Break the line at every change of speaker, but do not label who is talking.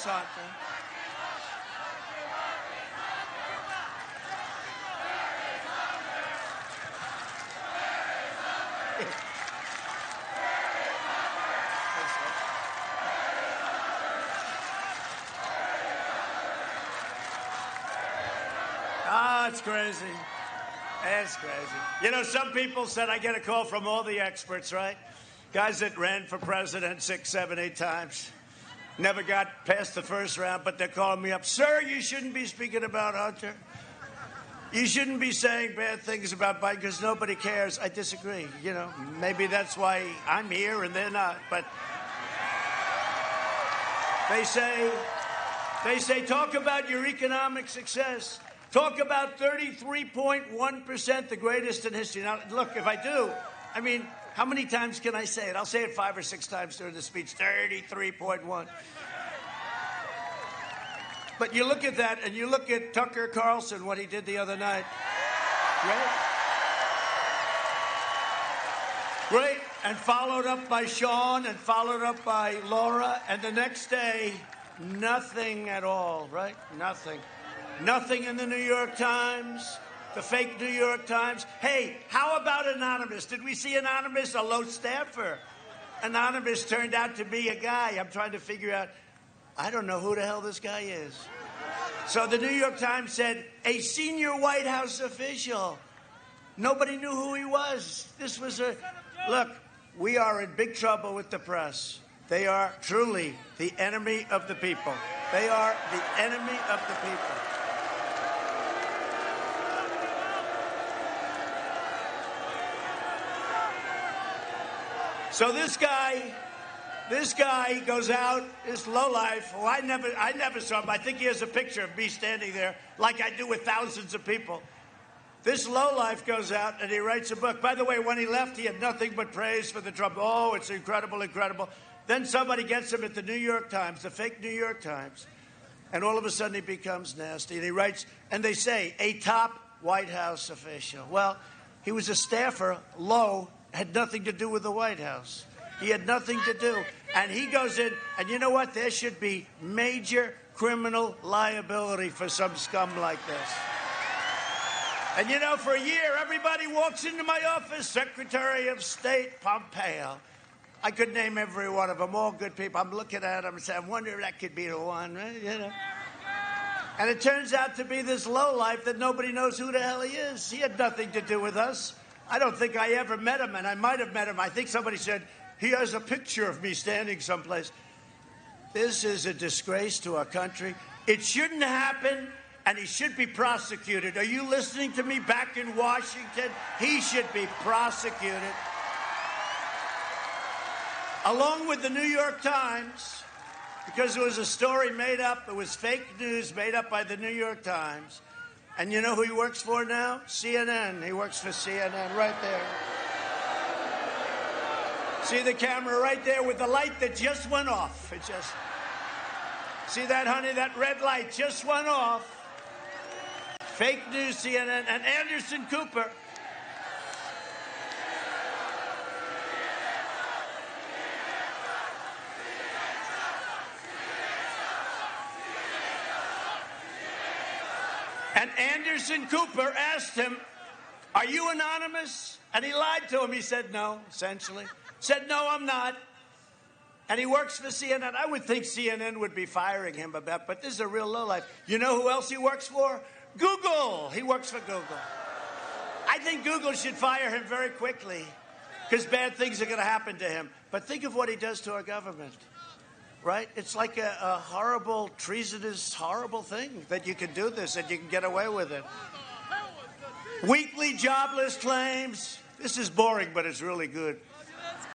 Hunter. It's crazy. It's crazy. You know, some people said I get a call from all the experts, right? Guys that ran for president 6, 7, 8 times. Never got past the first round, but they're calling me up. Sir, you shouldn't be speaking about Hunter. You shouldn't be saying bad things about Biden because nobody cares. I disagree. You know, maybe that's why I'm here and they're not. But they say, talk about your economic success. Talk about 33.1%, the greatest in history. Now, look, if I do, I mean, how many times can I say it? I'll say it 5 or 6 times during the speech, 33.1. But you look at that, and you look at Tucker Carlson, what he did the other night. Great. And followed up by Sean, and followed up by Laura, and the next day, nothing at all, right? Nothing. Nothing in the New York Times, the fake New York Times. Hey, how about Anonymous? Did we see Anonymous? A low staffer. Anonymous turned out to be a guy. I'm trying to figure out, I don't know who the hell this guy is. So the New York Times said, a senior White House official. Nobody knew who he was. This was look, we are in big trouble with the press. They are truly the enemy of the people. They are the enemy of the people. So this guy goes out, this lowlife, who I never saw him. I think he has a picture of me standing there like I do with thousands of people. This lowlife goes out and he writes a book. By the way, when he left, he had nothing but praise for the Trump. Oh, it's incredible, incredible. Then somebody gets him at the New York Times, the fake New York Times, and all of a sudden he becomes nasty. And he writes, and they say, a top White House official. Well, he was a staffer, low, had nothing to do with the White House. He had nothing to do. And he goes in, and you know what? There should be major criminal liability for some scum like this. And you know, for a year, everybody walks into my office, Secretary of State Pompeo. I could name every one of them, all good people. I'm looking at them and saying, I wonder if that could be the one, right? You know. And it turns out to be this lowlife that nobody knows who the hell he is. He had nothing to do with us. I don't think I ever met him, and I might have met him. I think somebody said, he has a picture of me standing someplace. This is a disgrace to our country. It shouldn't happen, and he should be prosecuted. Are you listening to me back in Washington? He should be prosecuted. Along with the New York Times, because it was a story made up, it was fake news made up by the New York Times. And you know who he works for now? CNN. He works for CNN right there. See the camera right there with the light that just went off. It just... See that, honey? That red light just went off. Fake news, CNN. And Anderson Cooper. And Anderson Cooper asked him, are you anonymous? And he lied to him. He said no, essentially. Said, no, I'm not. And he works for CNN. I would think CNN would be firing him about, but this is a real lowlife. You know who else he works for? Google. He works for Google. I think Google should fire him very quickly because bad things are going to happen to him. But think of what he does to our government. Right? It's like a horrible, treasonous, horrible thing that you can do this and you can get away with it. Weekly jobless claims. This is boring, but it's really good.